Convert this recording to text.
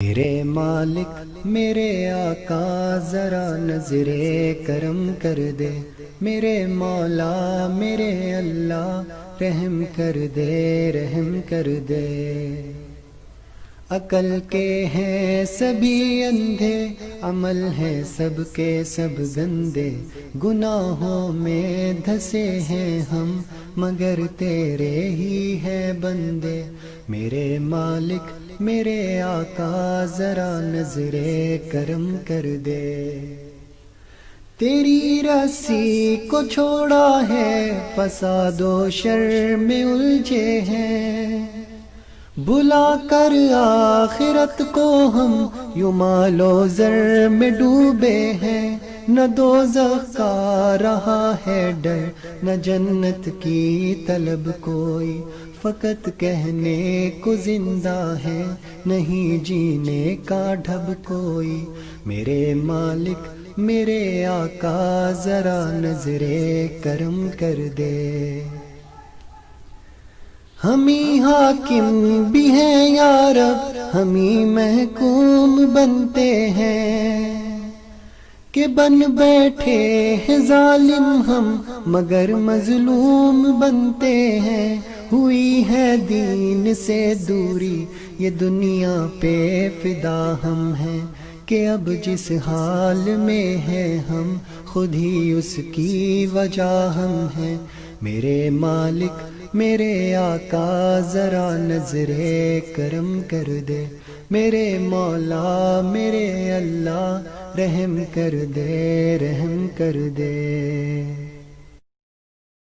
میرے مالک میرے آقا ذرا نظر کرم کر دے، میرے مولا میرے اللہ رحم کر دے، رحم کر دے۔ عقل کے ہیں سبھی اندھے، عمل ہے سب کے سب گندے، گناہوں میں دھسے ہیں ہم مگر تیرے ہی ہے بندے۔ میرے مالک میرے آقا ذرا نظر کرم کر دے، تیری رسی کو چھوڑا ہے فساد و شر میں الجھے ہیں، بلا کر آخرت کو ہم یوں مال و زر میں ڈوبے ہیں، نہ دوزخ کا رہا ہے ڈر نہ جنت کی طلب کوئی، فقط کہنے کو زندہ ہے نہیں جینے کا ڈھب کوئی۔ میرے مالک میرے آقا ذرا نظر کرم کر دے، ہمیں حاکم بھی ہیں یا رب، ہمیں محکوم بنتے ہیں، کہ بن بیٹھے ہیں ظالم ہم مگر مظلوم بنتے ہیں۔ ہوئی ہے دین سے دوری یہ دنیا پہ فدا ہم ہیں، کہ اب جس حال میں ہے ہم خود ہی اس کی وجہ ہم ہیں۔ میرے مالک میرے آقا ذرا نظر کرم کر دے، میرے مولا میرے اللہ رحم کر دے، رحم کر دے۔